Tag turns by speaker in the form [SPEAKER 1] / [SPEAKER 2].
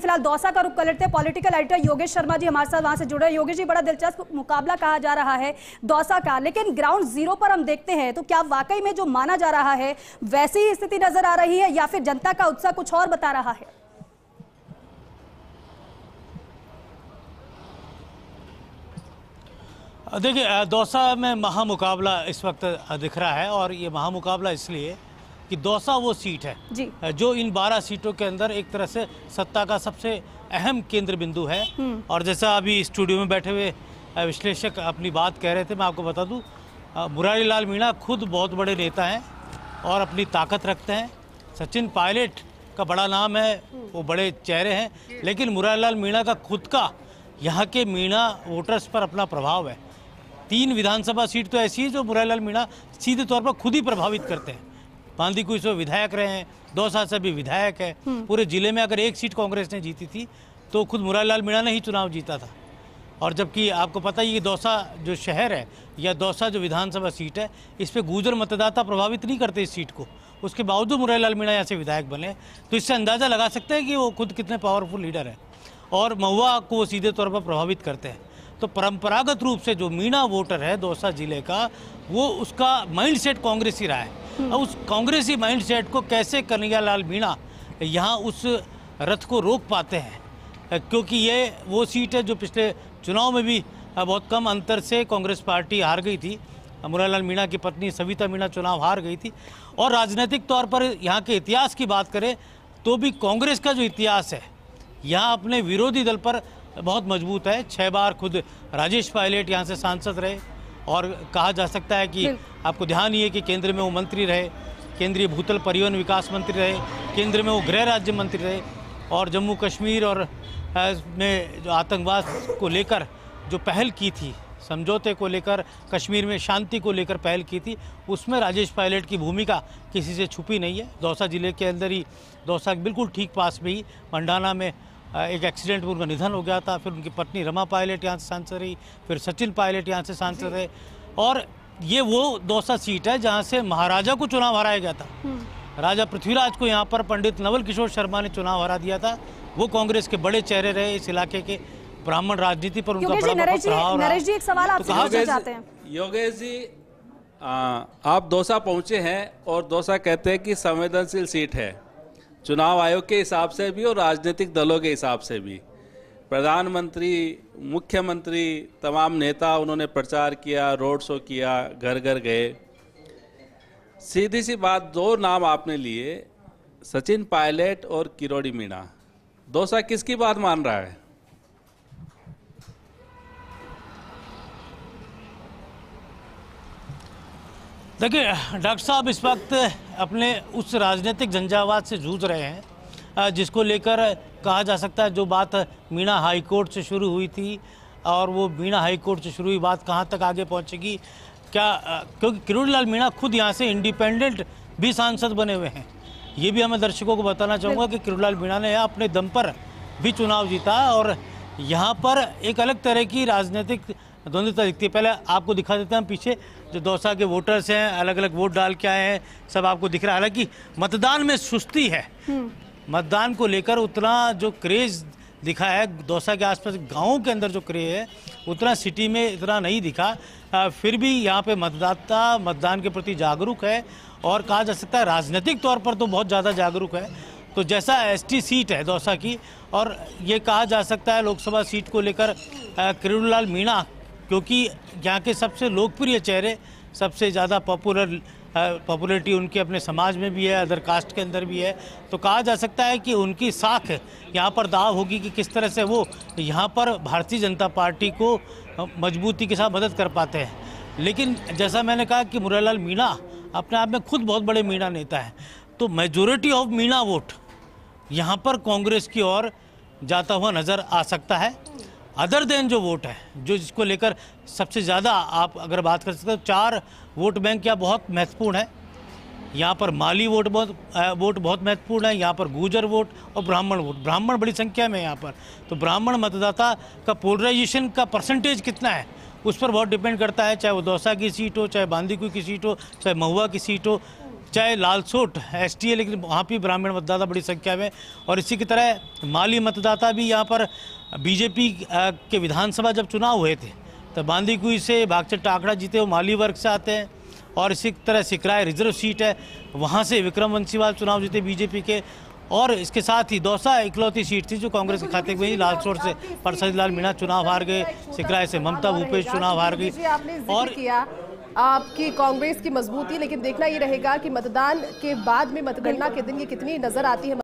[SPEAKER 1] फिलहाल दौसा का रुख कर लेते हैं। पॉलिटिकल एडिटर योगेश शर्मा जी हमारे साथ वहां से जुड़े हैं। योगेश जी, बड़ा दिलचस्प मुकाबला कहा जा रहा है दौसा का, लेकिन ग्राउंड जीरो पर हम देखते हैं तो क्या वाकई में जो माना जा रहा है वैसी ही स्थिति नजर आ रही है या फिर जनता का उत्साह कुछ और बता रहा है?
[SPEAKER 2] देखिए, दौसा में महामुकाबला इस वक्त दिख रहा है, और ये महामुकाबला इसलिए कि दौसा वो सीट है
[SPEAKER 1] जी,
[SPEAKER 2] जो इन 12 सीटों के अंदर एक तरह से सत्ता का सबसे अहम केंद्र बिंदु है। और जैसा अभी स्टूडियो में बैठे हुए विश्लेषक अपनी बात कह रहे थे, मैं आपको बता दूं, मुरारी लाल मीणा खुद बहुत बड़े नेता हैं और अपनी ताकत रखते हैं। सचिन पायलट का बड़ा नाम है, वो बड़े चेहरे हैं, लेकिन मुरारी लाल मीणा का खुद का यहाँ के मीणा वोटर्स पर अपना प्रभाव है। 3 विधानसभा सीट तो ऐसी है जो मुरारी लाल मीणा सीधे तौर पर खुद ही प्रभावित करते हैं। बांदीकुई से विधायक रहे हैं, दौसा से भी विधायक है। पूरे जिले में अगर एक सीट कांग्रेस ने जीती थी तो खुद मुरारी लाल मीणा ने ही चुनाव जीता था। और जबकि आपको पता ही है कि दौसा जो शहर है या दौसा जो विधानसभा सीट है, इस पे गुर्जर मतदाता प्रभावित नहीं करते इस सीट को। उसके बावजूद मुरारी लाल मीणा यहाँ से विधायक बने, तो इससे अंदाज़ा लगा सकते हैं कि वो खुद कितने पावरफुल लीडर हैं और महुआ को वो सीधे तौर पर प्रभावित करते हैं। तो परंपरागत रूप से जो मीणा वोटर है दौसा जिले का, वो उसका माइंडसेट कांग्रेसी रहा है। अब उस कांग्रेसी माइंडसेट को कैसे कन्हैया लाल मीणा यहाँ उस रथ को रोक पाते हैं, क्योंकि ये वो सीट है जो पिछले चुनाव में भी बहुत कम अंतर से कांग्रेस पार्टी हार गई थी। मुरारी लाल मीणा की पत्नी सविता मीणा चुनाव हार गई थी। और राजनीतिक तौर पर यहाँ के इतिहास की बात करें तो भी कांग्रेस का जो इतिहास है यहाँ अपने विरोधी दल पर बहुत मजबूत है। 6 बार खुद राजेश पायलट यहाँ से सांसद रहे, और कहा जा सकता है कि आपको ध्यान ही है कि केंद्र में वो मंत्री रहे, केंद्रीय भूतल परिवहन विकास मंत्री रहे, केंद्र में वो गृह राज्य मंत्री रहे, और जम्मू कश्मीर और में जो आतंकवाद को लेकर जो पहल की थी, समझौते को लेकर, कश्मीर में शांति को लेकर पहल की थी, उसमें राजेश पायलट की भूमिका किसी से छुपी नहीं है। दौसा जिले के अंदर ही, दौसा बिल्कुल ठीक पास में ही मंडाना में एक एक्सीडेंट में उनका निधन हो गया था। फिर उनकी पत्नी रमा पायलट यहाँ से सांसद रही, फिर सचिन पायलट यहाँ से सांसद रहे। और ये वो दौसा सीट है जहाँ से महाराजा को चुनाव हराया गया था। राजा पृथ्वीराज को यहाँ पर पंडित नवल किशोर शर्मा ने चुनाव हरा दिया था। वो कांग्रेस के बड़े चेहरे रहे इस इलाके के। ब्राह्मण राजनीति पर उनका बड़ा प्रभाव रहा।
[SPEAKER 1] नरेश जी, एक सवाल आपसे पूछना चाहते हैं।
[SPEAKER 3] योगेश जी, आप दौसा पहुंचे हैं और दौसा कहते हैं कि संवेदनशील सीट है, चुनाव आयोग के हिसाब से भी और राजनीतिक दलों के हिसाब से भी। प्रधानमंत्री, मुख्यमंत्री, तमाम नेता उन्होंने प्रचार किया, रोड शो किया, घर घर गए। सीधी सी बात, 2 नाम आपने लिए, सचिन पायलट और किरोड़ी मीणा। दौसा किसकी बात मान रहा है?
[SPEAKER 2] देखिए डॉक्टर साहब, इस वक्त अपने उस राजनीतिक झंझावात से जूझ रहे हैं जिसको लेकर कहा जा सकता है जो बात मीणा हाई कोर्ट से शुरू हुई थी, और वो मीणा हाई कोर्ट से शुरू हुई बात कहाँ तक आगे पहुँचेगी क्या, क्योंकि किरोड़ी लाल मीणा खुद यहाँ से इंडिपेंडेंट भी सांसद बने हुए हैं। ये भी हमें दर्शकों को बताना चाहूँगा कि किरोड़ी लाल मीणा ने अपने दम पर भी चुनाव जीता, और यहाँ पर एक अलग तरह की राजनीतिक द्वंद्वता दिखती है। पहले आपको दिखा देते हैं पीछे जो दौसा के वोटर्स हैं, अलग अलग वोट डाल के आए हैं, सब आपको दिख रहा है। हालांकि मतदान में सुस्ती है, मतदान को लेकर उतना जो क्रेज़ दिखा है दौसा के आसपास गाँवों के अंदर जो क्रेज़ है उतना सिटी में इतना नहीं दिखा। फिर भी यहाँ पे मतदाता मतदान के प्रति जागरूक है, और कहा जा सकता है राजनीतिक तौर पर तो बहुत ज़्यादा जागरूक है। तो जैसा एसटी सीट है दौसा की, और ये कहा जा सकता है लोकसभा सीट को लेकर किरोड़ी लाल मीणा, क्योंकि यहाँ के सबसे लोकप्रिय चेहरे, सबसे ज़्यादा पॉपुलरिटी उनके अपने समाज में भी है, अदर कास्ट के अंदर भी है, तो कहा जा सकता है कि उनकी साख यहाँ पर दाव होगी कि किस तरह से वो यहाँ पर भारतीय जनता पार्टी को मजबूती के साथ मदद कर पाते हैं। लेकिन जैसा मैंने कहा कि मुरारी लाल मीणा अपने आप में खुद बहुत बड़े मीणा नेता है, तो मेजॉरिटी ऑफ मीणा वोट यहाँ पर कांग्रेस की ओर जाता हुआ नज़र आ सकता है। अदर देन जो वोट है, जो जिसको लेकर सबसे ज़्यादा आप अगर बात कर सकते हो, 4 वोट बैंक यहाँ बहुत महत्वपूर्ण है। यहाँ पर माली वोट बहुत महत्वपूर्ण है, यहाँ पर गुर्जर वोट और ब्राह्मण वोट, ब्राह्मण बड़ी संख्या में यहाँ पर। तो ब्राह्मण मतदाता का पोलराइजेशन का परसेंटेज कितना है उस पर बहुत डिपेंड करता है, चाहे वो दौसा की सीट हो, चाहे बांदीकुई की सीट हो, चाहे महुआ की सीट हो, चाहे लालसोट एसटी है, लेकिन वहाँ भी ब्राह्मण मतदाता बड़ी संख्या में। और इसी की तरह माली मतदाता भी यहाँ पर बीजेपी के विधानसभा जब चुनाव हुए थे तो बांदीकुई से भागचर टाकड़ा जीते वो माली वर्ग से आते हैं। और इसी तरह सिकराय रिजर्व सीट है, वहाँ से विक्रम बंसीवाल चुनाव जीते बीजेपी के। और इसके साथ ही दौसा इकलौती सीट थी जो कांग्रेस के खाते में ही। लालसोट से परसादी लाल मीणा चुनाव हार गए, सिकराय से ममता भूपेश चुनाव हार गई।
[SPEAKER 4] और किया आपकी कांग्रेस की मजबूती, लेकिन देखना ये रहेगा कि मतदान के बाद में मतगणना के दिन ये कितनी नजर आती है।